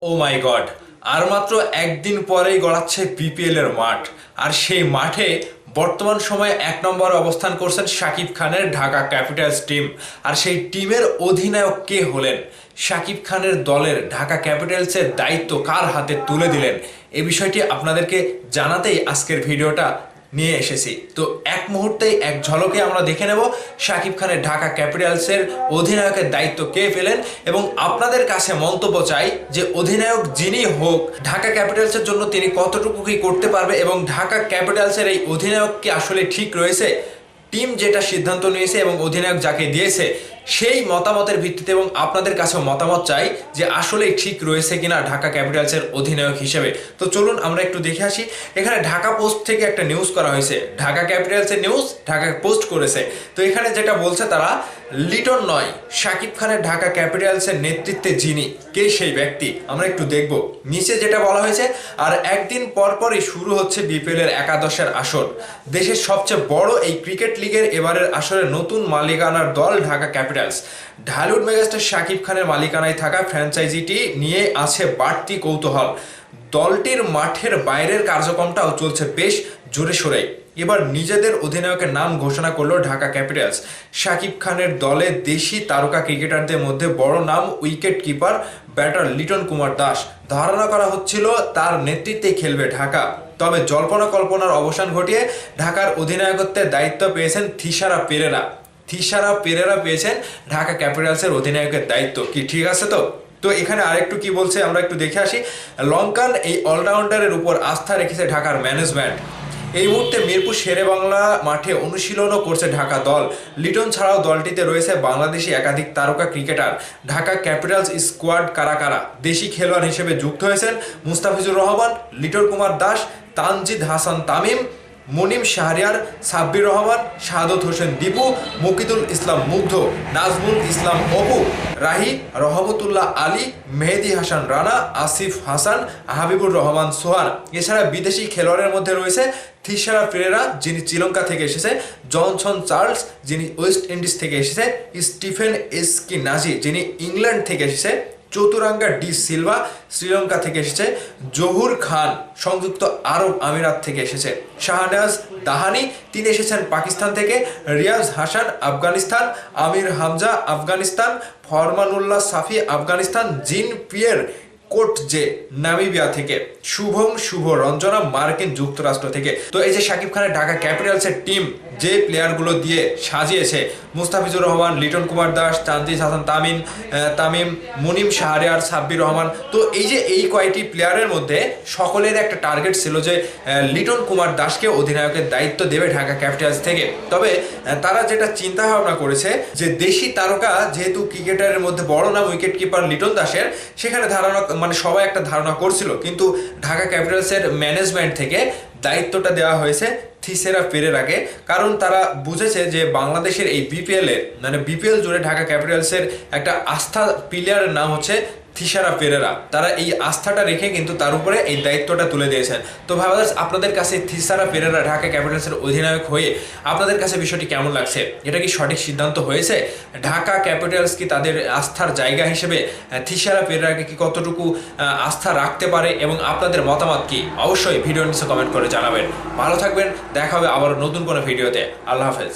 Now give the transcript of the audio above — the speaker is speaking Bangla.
ও মাই গড, আর মাত্র একদিন পরেই গড়াচ্ছে বিপিএল এর মাঠ। আর সেই মাঠে বর্তমান সময়ে 1 নম্বরে অবস্থান করছেন শাকিব খানের ঢাকা ক্যাপিটালস টিম। আর সেই টিমের অধিনায়ক কে হলেন? শাকিব খানের দলের ঢাকা ক্যাপিটালসের দায়িত্ব কার হাতে তুলে দিলেন? এই বিষয়টি আপনাদেরকে জানাতেই আজকের ভিডিওটা নিয়ে এসেছি। তো এক মুহূর্তেই এক ঝলকে আমরা দেখে নেব শাকিব খানের ঢাকা ক্যাপিটালসের অধিনায়কের দায়িত্ব কে পেলেন, এবং আপনাদের কাছে মন্তব্য চাই যে অধিনায়ক যিনি হোক ঢাকা ক্যাপিটালসের জন্য তিনি কতটুকু কি করতে পারবে, এবং ঢাকা ক্যাপিটালসের এই অধিনায়ক কি আসলে ঠিক রয়েছে? টিম যেটা সিদ্ধান্ত নিয়েছে এবং অধিনায়ক যাকে দিয়েছে সেই মতামতের ভিত্তিতে, এবং আপনাদের কাছেও মতামত চাই যে আসলে ঠিক রয়েছে কিনা ঢাকা ক্যাপিটালসের অধিনায়ক হিসেবে। তো চলুন আমরা একটু দেখে আসি। এখানে ঢাকা পোস্ট থেকে একটা নিউজ করা হয়েছে, ঢাকা ক্যাপিটালসের নিউজ ঢাকা পোস্ট করেছে। তো এখানে যেটা বলছে তারা, লিটন নয়, শাকিব খানের ঢাকা ক্যাপিটালসের নেতৃত্বে যিনি, কে সেই ব্যক্তি আমরা একটু দেখব। নিচে যেটা বলা হয়েছে, আর একদিন পর পরই শুরু হচ্ছে বিপিএল এর একাদশের আসর। দেশের সবচেয়ে বড় এই ক্রিকেট লিগের এবারের আসরে নতুন মালিকানার দল ঢাকা ক্যাপিটালস। ঢালিউড মেগাস্টার শাকিব খানের মালিকানায় থাকা ফ্র্যাঞ্চাইজিটি নিয়ে আছে বাড়তি কৌতূহল। দলটির মাঠের বাইরের কার্যক্রমটাও চলছে বেশ জোরে সোরে। এবার নিজেদের অধিনায়কের নাম ঘোষণা করলো ঢাকা ক্যাপিটালস। শাকিব খানের দলে দেশি তারকা ক্রিকেটারদের মধ্যে বড় নাম wicket keeper batter Liton Kumar Das. ধারণা করা হচ্ছিল তার নেতৃত্বে খেলবে ঢাকা। তবে জল্পনা কল্পনার অবসান ঘটিয়ে ঢাকার অধিনায়কত্বের দায়িত্ব পেয়েছেন থিসারা পেরেরা পেয়েছেন ঢাকা ক্যাপিটালসের অধিনায়কের দায়িত্ব। কি ঠিক আছে? তো এখানে আরেকটু কি বলছে আমরা একটু দেখে আসি। লঙ্কান এই অলরাউন্ডারের উপর আস্থা রেখেছে ঢাকার ম্যানেজমেন্ট। এই মুহূর্তে মিরপুর শেরে বাংলা মাঠে অনুশীলনও করছে ঢাকা দল। লিটন ছাড়াও দলটিতে রয়েছে বাংলাদেশি একাধিক তারকা ক্রিকেটার। ঢাকা ক্যাপিটালস স্কোয়াড কারা কারা? দেশি খেলোয়াড় হিসেবে যুক্ত হয়েছেন মুস্তাফিজুর রহমান, লিটন কুমার দাস, তানজিদ হাসান তামিম, মুনিম শাহরিয়ার, সাব্বির রহমান, শাহাদত হোসেন দীপু, মুকিদুল ইসলাম মুগ্ধ, নাজমুল ইসলাম অপু, রাহি, রহমতুল্লাহ আলী, মেহেদি হাসান রানা, আসিফ হাসান, হাবিবুর রহমান সোহান। এছাড়া বিদেশি খেলোয়াড়ের মধ্যে রয়েছে থিসারা পেরেরা, যিনি শ্রীলঙ্কা থেকে এসেছে, জনসন চার্লস, যিনি ওয়েস্ট ইন্ডিজ থেকে এসেছে, স্টিফেন এসকিনাজি, যিনি ইংল্যান্ড থেকে এসেছে, চতুরাঙ্গা ডি সিলভা শ্রীলঙ্কা থেকে এসেছে, জহুর খান সংযুক্ত আরব আমিরাত থেকে এসেছে, শাহনাজ দাহানি তিনি এসেছেন পাকিস্তান থেকে, রিয়াজ হাসান আফগানিস্তান, আমির হামজা আফগানিস্তান, ফরমানুল্লাহ সাফি আফগানিস্তান, জিন পিয়ের কোটজে নামিবিয়া থেকে, শুভ রঞ্জনা মার্কিন যুক্তরাষ্ট্র থেকে। তো এই যে শাকিব খানের ঢাকা ক্যাপিটালসের টিম যে প্লেয়ারগুলো দিয়ে সাজিয়েছে, মুস্তাফিজুর রহমান, লিটন কুমার দাস, তানজিদ হাসান তামিম, মুনিম শাহরিয়ার, সাব্বির রহমান। তো এই যে এই কয়টি প্লেয়ারের মধ্যে সকলের একটা টার্গেট ছিল যে লিটন কুমার দাসকে অধিনায়কের দায়িত্ব দেবে ঢাকা ক্যাপিটালস থেকে। তবে তারা যেটা চিন্তা ভাবনা করেছে যে দেশি তারকা যেহেতু ক্রিকেটারের মধ্যে বড় নাম উইকেট কিপার লিটন দাসের, সেখানে ধারণা সবাই একটা ধারণা করছিল, কিন্তু ঢাকা ক্যাপিটালসের ম্যানেজমেন্ট থেকে দায়িত্বটা দেওয়া হয়েছে থিসারা পেরেরাকে। কারণ তারা বুঝেছে যে বাংলাদেশের এই বিপিএল জুড়ে ঢাকা ক্যাপিটালসের একটা আস্থা প্লেয়ারের নাম হচ্ছে থিসারা পেরেরা। তারা এই আস্থাটা রেখে কিন্তু তার উপরে এই দায়িত্বটা তুলে দিয়েছেন। তো ভাইবাস, আপনাদের কাছে থিসারা পেরেরা ঢাকা ক্যাপিটালসের অধিনায়ক হয়ে আপনাদের কাছে বিষয়টি কেমন লাগছে? এটা কি সঠিক সিদ্ধান্ত হয়েছে? ঢাকা ক্যাপিটালস কি তাদের আস্থার জায়গা হিসেবে থিসারা পেরেরাকে কি কতটুকু আস্থা রাখতে পারে, এবং আপনাদের মতামত কি অবশ্যই ভিডিওর নিচে কমেন্ট করে জানাবেন। ভালো থাকবেন, দেখা হবে আবার নতুন কোনো ভিডিওতে। আল্লাহ হাফেজ।